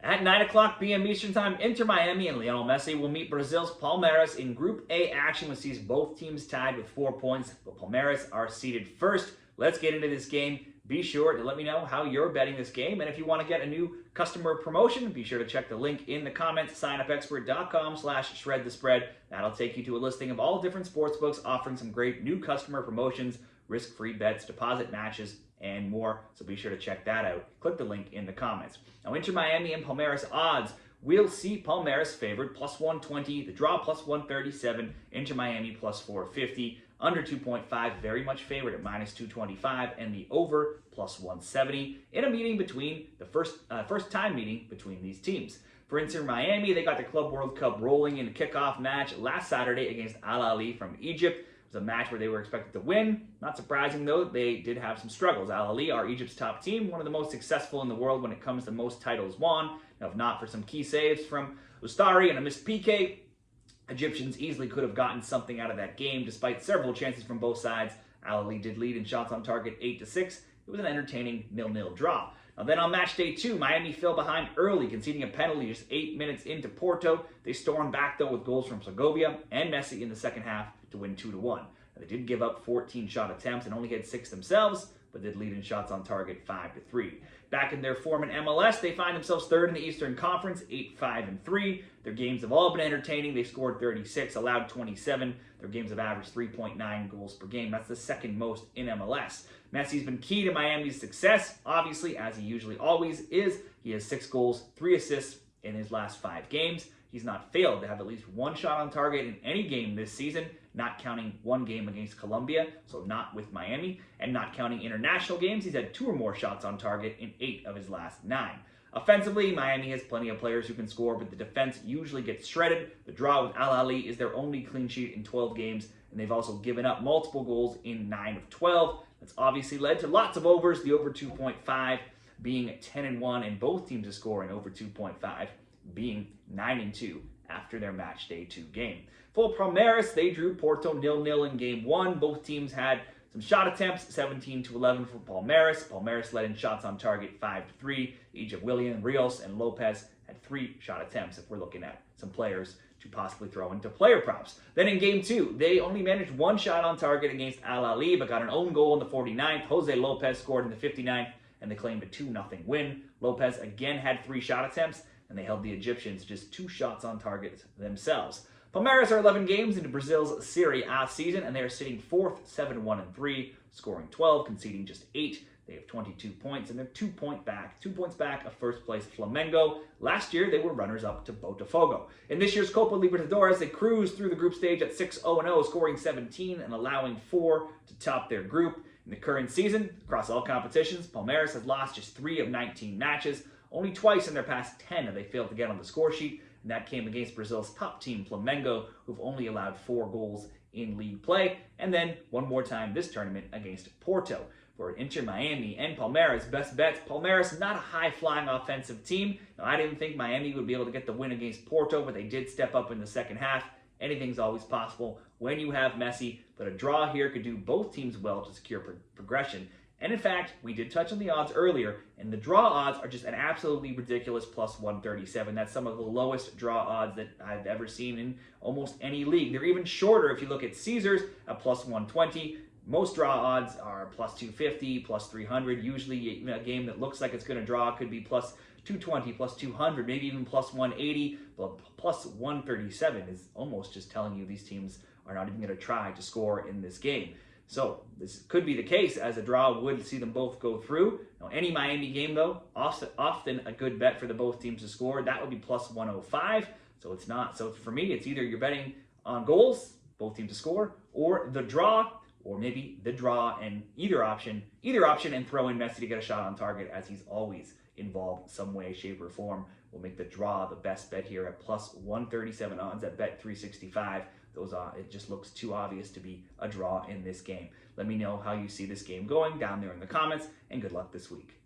At 9 o'clock p.m. Eastern Time, Inter Miami and Lionel Messi will meet Brazil's Palmeiras in Group A action, which sees both teams tied with 4 points. But Palmeiras are seeded first. Let's get into this game. Be sure to let me know how you're betting this game. And if you want to get a new customer promotion, be sure to check the link in the comments, signupexpert.com/shredthespread. That'll take you to a listing of all different sportsbooks offering some great new customer promotions, risk-free bets, deposit matches, and more. So be sure to check that out. Click the link in the comments. Now, Inter Miami and Palmeiras odds. We'll see Palmeiras favored plus 120, the draw plus 137, Inter Miami plus 450, under 2.5 very much favored at minus 225, and the over plus 170 in a meeting between the first time meeting between these teams. For Inter Miami, they got the Club World Cup rolling in a kickoff match last Saturday against Al Ahly from Egypt. It was a match where they were expected to win. Not surprising though, they did have some struggles. Al Ahly are Egypt's top team, one of the most successful in the world when it comes to most titles won. Now, if not for some key saves from Ustari and a missed PK, Egyptians easily could have gotten something out of that game despite several chances from both sides. Al Ahly did lead in shots on target 8-6. It was an entertaining 0-0 draw. Now then on match day 2, Miami fell behind early, conceding a penalty just 8 minutes into Porto. They stormed back though with goals from Segovia and Messi in the second half to win 2-1. They did give up 14 shot attempts and only had 6 themselves, but did lead in shots on target 5-3. Back in their form in MLS, they find themselves third in the Eastern Conference, 8-5-3. Their games have all been entertaining. They scored 36, allowed 27. Their games have averaged 3.9 goals per game. That's the second most in MLS. Messi's been key to Miami's success, obviously, as he usually always is. He has 6 goals, 3 assists in his last 5 games. He's not failed to have at least 1 shot on target in any game this season, not counting 1 game against Colombia, so not with Miami, and not counting international games. He's had 2 or more shots on target in 8 of his last 9. Offensively, Miami has plenty of players who can score, but the defense usually gets shredded. The draw with Al Ahly is their only clean sheet in 12 games, and they've also given up multiple goals in 9 of 12. That's obviously led to lots of overs, the over 2.5 being 10-1, and both teams to score in over 2.5 being 9-2 after their match day 2 game. For Palmeiras, they drew Porto 0-0 in game 1. Both teams had some shot attempts, 17-11 for Palmeiras. Palmeiras led in shots on target 5-3. Each of Willian, Rios, and Lopez had 3 shot attempts if we're looking at some players to possibly throw into player props. Then in game 2, they only managed 1 shot on target against Al Ahly, but got an own goal in the 49th. Jose Lopez scored in the 59th, and they claimed a 2-0 win. Lopez again had 3 shot attempts, and they held the Egyptians just 2 shots on target themselves. Palmeiras are 11 games into Brazil's Serie A season, and they are sitting 4th, 7-1-3, scoring 12, conceding just 8. They have 22 points, and they're 2 points back of first place Flamengo. Last year, they were runners-up to Botafogo. In this year's Copa Libertadores, they cruised through the group stage at 6-0-0, scoring 17 and allowing 4 to top their group. In the current season, across all competitions, Palmeiras has lost just 3 of 19 matches. Only twice in their past 10 have they failed to get on the score sheet, and that came against Brazil's top team, Flamengo, who've only allowed 4 goals in league play, and then one more time this tournament against Porto. For Inter Miami and Palmeiras, best bets, Palmeiras not a high-flying offensive team. Now, I didn't think Miami would be able to get the win against Porto, but they did step up in the second half. Anything's always possible when you have Messi, but a draw here could do both teams well to secure progression. And in fact, we did touch on the odds earlier, and the draw odds are just an absolutely ridiculous plus 137. That's some of the lowest draw odds that I've ever seen in almost any league. They're even shorter if you look at Caesars at plus 120. Most draw odds are plus 250, plus 300. Usually a game that looks like it's going to draw could be plus 220, plus 200, maybe even plus 180. But plus 137 is almost just telling you these teams are not even going to try to score in this game. So this could be the case, as a draw would see them both go through. Now, any Miami game, though, often a good bet for the both teams to score. That would be plus 105. So it's not. So for me, it's either you're betting on goals, both teams to score, or the draw, or maybe the draw and either option, and throw in Messi to get a shot on target, as he's always involved some way, shape, or form. Will make the draw the best bet here at plus 137 odds at bet 365. It just looks too obvious to be a draw in this game. Let me know how you see this game going down there in the comments, and good luck this week.